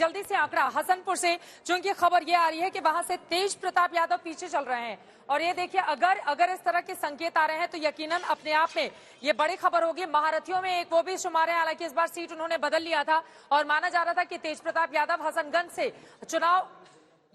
जल्दी से आंकड़ा हसनपुर से, चूंकि खबर ये आ रही है कि वहां से तेज प्रताप यादव पीछे चल रहे हैं। और ये देखिए, अगर इस तरह के संकेत आ रहे हैं तो यकीनन अपने आप में ये बड़ी खबर होगी। महारथियों में एक वो भी शुमार है, हालांकि इस बार सीट उन्होंने बदल लिया था और माना जा रहा था कि तेज प्रताप यादव हसनगंज से चुनाव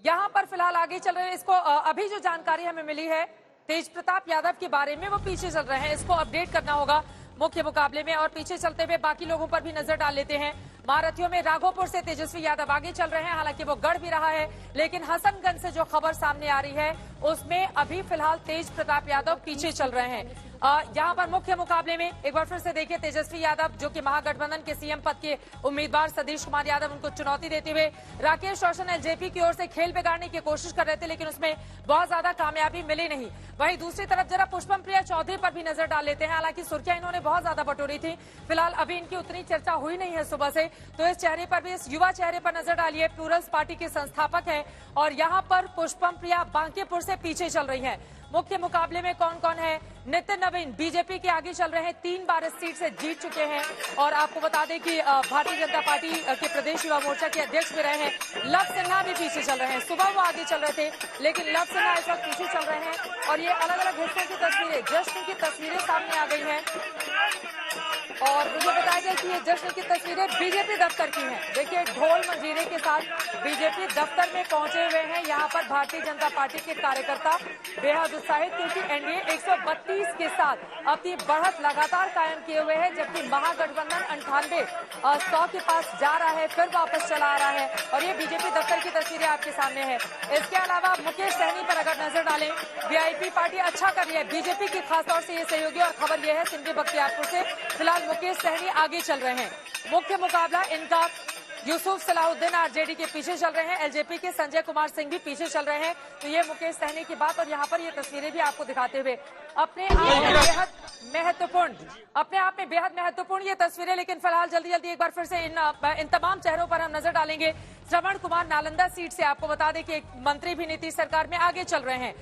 यहां पर फिलहाल आगे चल रहे हैं। इसको अभी जो जानकारी हमें मिली है तेज प्रताप यादव के बारे में, वो पीछे चल रहे हैं, इसको अपडेट करना होगा मुख्य मुकाबले में। और पीछे चलते हुए बाकी लोगों पर भी नजर डाल लेते हैं। महारथियों में राघोपुर से तेजस्वी यादव आगे चल रहे हैं, हालांकि वो गढ़ भी रहा है, लेकिन हसनगंज से जो खबर सामने आ रही है उसमें अभी फिलहाल तेज प्रताप यादव पीछे चल रहे हैं। यहाँ पर मुख्य मुकाबले में एक बार फिर से देखिए, तेजस्वी यादव जो कि महागठबंधन के सीएम पद के उम्मीदवार सतीश कुमार यादव, उनको चुनौती देते हुए राकेश रोशन एलजेपी की ओर से खेल बिगाड़ने की कोशिश कर रहे थे, लेकिन उसमें बहुत ज्यादा कामयाबी मिली नहीं। वहीं दूसरी तरफ जरा पुष्पम प्रिया चौधरी पर भी नजर डाल लेते हैं। हालांकि सुर्खियां इन्होंने बहुत ज्यादा बटोरी थी, फिलहाल अभी इनकी उतनी चर्चा हुई नहीं है सुबह से, तो इस चेहरे पर भी, इस युवा चेहरे पर नजर डालिए। प्लूरल्स पार्टी के संस्थापक हैं और यहाँ पर पुष्पम प्रिया बांकीपुर से पीछे चल रही है। मुख्य मुकाबले में कौन कौन है? नितिन नवीन बीजेपी के आगे चल रहे हैं, 3 बार इस सीट से जीत चुके हैं। और आपको बता दें कि भारतीय जनता पार्टी के प्रदेश युवा मोर्चा के अध्यक्ष भी रहे हैं। लव सिन्हा भी पीछे चल रहे हैं, सुबह वो आगे चल रहे थे, लेकिन लव सिन्हा इस वक्त पीछे चल रहे हैं। और ये अलग अलग हिस्सों की तस्वीरें, जश्न की तस्वीरें सामने आ गई हैं। और मुझे बताया गया कि ये जश्न की तस्वीरें बीजेपी दफ्तर की हैं। देखिए, ढोल मंजीरे के साथ बीजेपी दफ्तर में पहुंचे हुए हैं। यहाँ पर भारतीय जनता पार्टी के कार्यकर्ता बेहद उत्साहित, क्योंकि एनडीए 132 के साथ अपनी बढ़त लगातार कायम किए हुए है, जबकि महागठबंधन 98-100 के पास जा रहा है, फिर वापस चला आ रहा है। और ये बीजेपी दफ्तर की तस्वीरें आपके सामने है। इसके अलावा मुकेश सहनी पर अगर नजर डालें, वीआईपी पार्टी अच्छा कर रही है, बीजेपी की खासतौर से ये सहयोगी। और खबर यह है सिंधी बख्तियारपुर से फिलहाल मुकेश सहनी आगे चल रहे हैं। मुख्य मुकाबला इनका यूसुफ सलाहुद्दीन आरजेडी के पीछे चल रहे हैं, एलजेपी के संजय कुमार सिंह भी पीछे चल रहे हैं। तो ये मुकेश सहनी की बात। और यहाँ पर ये तस्वीरें भी आपको दिखाते हुए अपने आप में बेहद महत्वपूर्ण ये तस्वीरें। लेकिन फिलहाल जल्दी जल्दी एक बार फिर से इन तमाम चेहरों पर हम नजर डालेंगे। श्रवण कुमार नालंदा सीट से, आपको बता दें कि एक मंत्री भी नीतीश सरकार में आगे चल रहे हैं।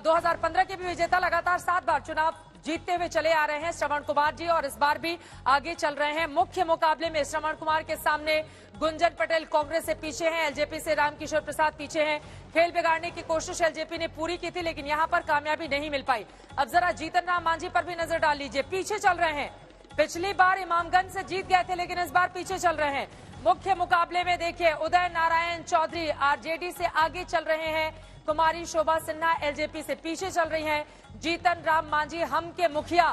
2015 के भी विजेता, लगातार 7 बार चुनाव जीतते हुए चले आ रहे हैं श्रवण कुमार जी, और इस बार भी आगे चल रहे हैं। मुख्य मुकाबले में श्रवण कुमार के सामने गुंजन पटेल कांग्रेस से पीछे हैं, एलजेपी से रामकिशोर प्रसाद पीछे हैं। खेल बिगाड़ने की कोशिश एलजेपी ने पूरी की थी, लेकिन यहां पर कामयाबी नहीं मिल पाई। अब जरा जीतन राम मांझी पर भी नजर डाल लीजिए, पीछे चल रहे हैं। पिछली बार इमामगंज से जीत गए थे, लेकिन इस बार पीछे चल रहे हैं। मुख्य मुकाबले में देखिए, उदय नारायण चौधरी आरजेडी से आगे चल रहे हैं, कुमारी शोभा सिन्हा एलजेपी से पीछे चल रही हैं। जीतन राम मांझी हम के मुखिया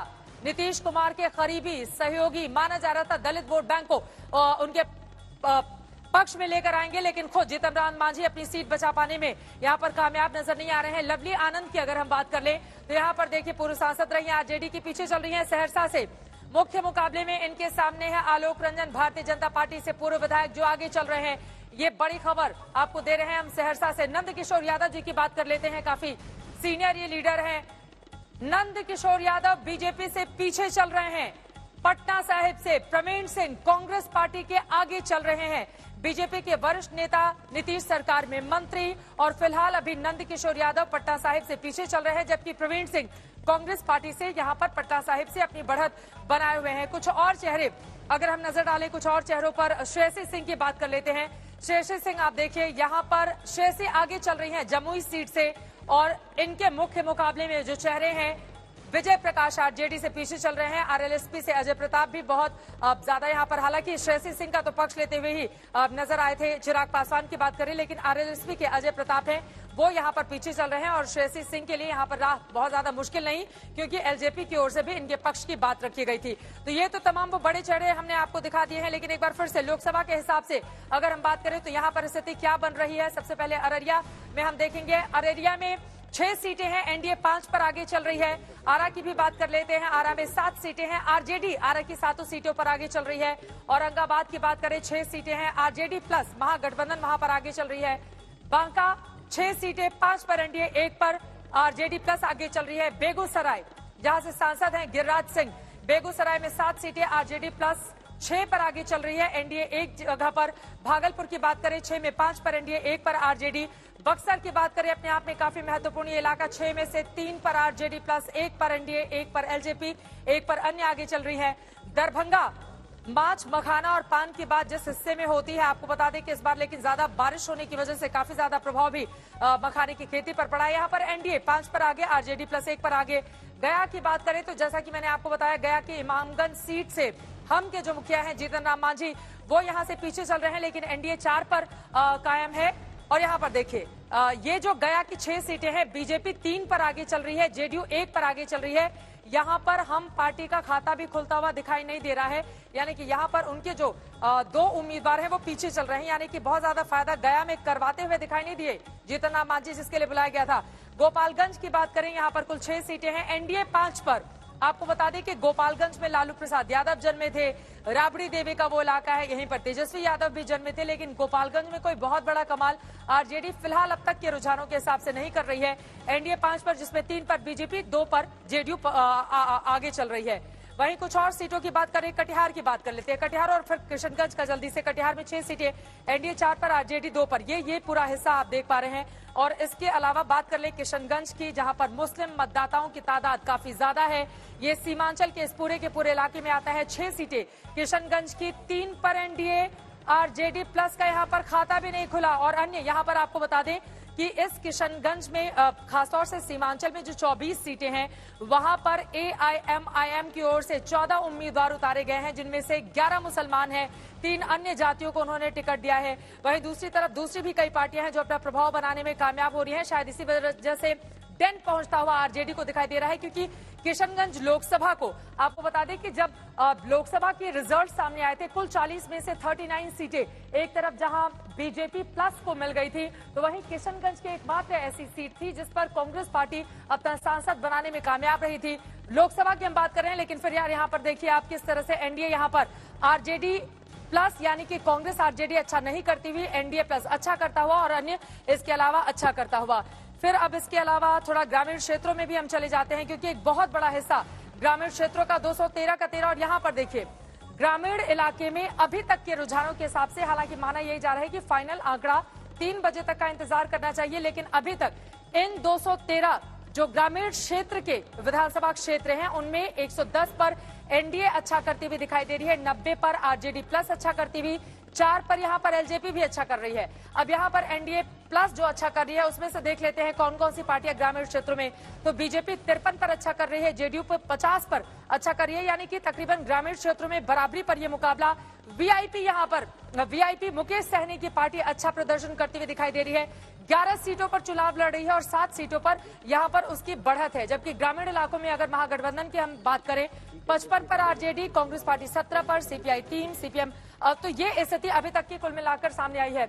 नीतीश कुमार के करीबी सहयोगी, माना जा रहा था दलित वोट बैंक को उनके पक्ष में लेकर आएंगे, लेकिन खुद जीतन राम मांझी अपनी सीट बचा पाने में यहाँ पर कामयाब नजर नहीं आ रहे हैं। लवली आनंद की अगर हम बात कर ले तो यहाँ पर देखिए, पूर्व सांसद रही हैं, आरजेडी के पीछे चल रही हैं सहरसा से। मुख्य मुकाबले में इनके सामने है आलोक रंजन, भारतीय जनता पार्टी से पूर्व विधायक, जो आगे चल रहे हैं। ये बड़ी खबर आपको दे रहे हैं हम सहरसा से। नंद किशोर यादव जी की बात कर लेते हैं, काफी सीनियर ये लीडर हैं। नंद किशोर यादव बीजेपी से पीछे चल रहे हैं। पटना साहिब से प्रवीण सिंह कांग्रेस पार्टी के आगे चल रहे हैं। बीजेपी के वरिष्ठ नेता नीतीश सरकार में मंत्री, और फिलहाल अभी नंद किशोर यादव पटना साहिब से पीछे चल रहे हैं, जबकि प्रवीण सिंह कांग्रेस पार्टी से यहां पर पटना साहिब से अपनी बढ़त बनाए हुए हैं। कुछ और चेहरे अगर हम नजर डालें, कुछ और चेहरों पर श्रेयसी सिंह की बात कर लेते हैं। श्रेयसी सिंह, आप देखिए यहाँ पर श्रेयसी आगे चल रही हैं जमुई सीट से, और इनके मुख्य मुकाबले में जो चेहरे हैं, विजय प्रकाश आरजेडी से पीछे चल रहे हैं, आरएलएसपी से अजय प्रताप भी बहुत ज्यादा यहाँ पर, हालांकि श्रेयसी सिंह का तो पक्ष लेते हुए ही नजर आए थे। चिराग पासवान की बात करें, लेकिन आरएलएसपी के अजय प्रताप हैं, वो यहाँ पर पीछे चल रहे हैं। और श्रेयसी सिंह के लिए यहाँ पर राह बहुत ज्यादा मुश्किल नहीं, क्योंकि एलजेपी की ओर से भी इनके पक्ष की बात रखी गई थी। तो ये तो तमाम वो बड़े चेहरे हमने आपको दिखा दिए हैं, लेकिन एक बार फिर से लोकसभा के हिसाब से अगर हम बात करें तो यहाँ पर स्थिति क्या बन रही है। सबसे पहले अररिया में हम देखेंगे, अररिया में 6 सीटें हैं, एनडीए 5 पर आगे चल रही है। आरा की भी बात कर लेते हैं, आरा में 7 सीटें हैं, आरजेडी आरा की 7 सीटों पर आगे चल रही है। औरंगाबाद की बात करें, 6 सीटें हैं, आरजेडी प्लस महागठबंधन वहां पर आगे चल रही है। बांका 6 सीटें, 5 पर एनडीए, 1 पर आरजेडी प्लस आगे चल रही है। बेगूसराय, जहां से सांसद हैं गिरिराज सिंह, बेगूसराय में 7 सीटें, आरजेडी प्लस 6 पर आगे चल रही है, एनडीए 1 जगह पर। भागलपुर की बात करें, 6 में 5 पर एनडीए, 1 पर आरजेडी। बक्सर की बात करें, अपने आप में काफी महत्वपूर्ण ये इलाका, 6 में से 3 पर आरजेडी प्लस, 1 पर एनडीए, 1 पर एलजेपी, 1 पर अन्य आगे चल रही है। दरभंगा माछ, मखाना और पान की बात जिस हिस्से में होती है, आपको बता दें कि इस बार लेकिन ज्यादा बारिश होने की वजह से काफी ज्यादा प्रभाव भी मखाने की खेती पर पड़ा है। यहाँ पर एनडीए 5 पर आगे, आरजेडी +1 पर आगे। गया की बात करें तो जैसा कि मैंने आपको बताया, गया की इमामगंज सीट से हम के जो मुखिया हैं जीतन राम मांझी, वो यहाँ से पीछे चल रहे हैं, लेकिन एनडीए 4 पर कायम है। और यहाँ पर देखिए, ये जो गया की 6 सीटें हैं, बीजेपी 3 पर आगे चल रही है, जेडीयू 1 पर आगे चल रही है। यहाँ पर हम पार्टी का खाता भी खुलता हुआ दिखाई नहीं दे रहा है, यानी कि यहाँ पर उनके जो 2 उम्मीदवार हैं वो पीछे चल रहे हैं, यानी कि बहुत ज्यादा फायदा गया में करवाते हुए दिखाई नहीं दिए जीतन राम मांझी, जिसके लिए बुलाया गया था। गोपालगंज की बात करें, यहाँ पर कुल 6 सीटें हैं, एनडीए 5 पर। आपको बता दें कि गोपालगंज में लालू प्रसाद यादव जन्मे थे, राबड़ी देवी का वो इलाका है, यहीं पर तेजस्वी यादव भी जन्मे थे, लेकिन गोपालगंज में कोई बहुत बड़ा कमाल आरजेडी फिलहाल अब तक के रुझानों के हिसाब से नहीं कर रही है। एनडीए 5 पर, जिसमें 3 पर बीजेपी, 2 पर जेडीयू आगे चल रही है। वहीं कुछ और सीटों की बात करें, कटिहार की बात कर लेते हैं। कटिहार और फिर किशनगंज का जल्दी से। कटिहार में 6 सीटें, एनडीए 4 पर, आरजेडी 2 पर। ये पूरा हिस्सा आप देख पा रहे हैं। और इसके अलावा बात कर ले किशनगंज की, जहां पर मुस्लिम मतदाताओं की तादाद काफी ज्यादा है। ये सीमांचल के इस पूरे के पूरे इलाके में आता है। 6 सीटें किशनगंज की, 3 पर एनडीए, आरजेडी प्लस का यहाँ पर खाता भी नहीं खुला। और अन्य यहाँ पर आपको बता दें कि इस किशनगंज में खासतौर से सीमांचल में जो 24 सीटें हैं, वहां पर एआईएमआईएम की ओर से 14 उम्मीदवार उतारे गए हैं, जिनमें से 11 मुसलमान हैं, 3 अन्य जातियों को उन्होंने टिकट दिया है। वहीं दूसरी तरफ दूसरी भी कई पार्टियां हैं जो अपना प्रभाव बनाने में कामयाब हो रही हैं। शायद इसी वजह से डेंट पहुंचता हुआ आरजेडी को दिखाई दे रहा है, क्योंकि किशनगंज लोकसभा को आपको बता दें कि जब लोकसभा के रिजल्ट सामने आए थे, कुल 40 में से 39 सीटें एक तरफ जहां बीजेपी प्लस को मिल गई थी, तो वहीं किशनगंज की एकमात्र ऐसी सीट थी जिस पर कांग्रेस पार्टी अपना सांसद बनाने में कामयाब रही थी। लोकसभा की हम बात कर रहे हैं, लेकिन फिर यार यहाँ पर देखिए आप किस तरह से एनडीए यहाँ पर आरजेडी प्लस, यानी कि कांग्रेस आरजेडी अच्छा नहीं करती हुई, एनडीए प्लस अच्छा करता हुआ और अन्य इसके अलावा अच्छा करता हुआ। फिर अब इसके अलावा थोड़ा ग्रामीण क्षेत्रों में भी हम चले जाते हैं, क्योंकि एक बहुत बड़ा हिस्सा ग्रामीण क्षेत्रों का 213 का 13। और यहाँ पर देखिए, ग्रामीण इलाके में अभी तक के रुझानों के हिसाब से, हालांकि माना यही जा रहा है कि फाइनल आंकड़ा 3 बजे तक का इंतजार करना चाहिए, लेकिन अभी तक इन 213 जो ग्रामीण क्षेत्र के विधानसभा क्षेत्र हैं, उनमें 110 पर एनडीए अच्छा करती हुई दिखाई दे रही है, 90 पर आरजेडी प्लस अच्छा करती हुई, 4 पर यहाँ पर एलजेपी भी अच्छा कर रही है। अब यहाँ पर एनडीए प्लस जो अच्छा कर रही है, उसमें से देख लेते हैं कौन कौन सी पार्टियां ग्रामीण क्षेत्रों में। तो बीजेपी 53 पर अच्छा कर रही है, जेडीयू पर 50 पर अच्छा कर रही है, यानी कि तकरीबन ग्रामीण क्षेत्रों में बराबरी पर यह मुकाबला। वीआईपी यहाँ पर वीआईपी मुकेश सहनी की पार्टी अच्छा प्रदर्शन करती हुई दिखाई दे रही है, 11 सीटों पर चुनाव लड़ रही है और 7 सीटों पर यहाँ पर उसकी बढ़त है। जबकि ग्रामीण इलाकों में अगर महागठबंधन की हम बात करें, 55 पर आरजेडी, कांग्रेस पार्टी 17 पर, सीपीआई 3, सीपीएम, तो ये स्थिति अभी तक की कुल मिलाकर सामने आई है।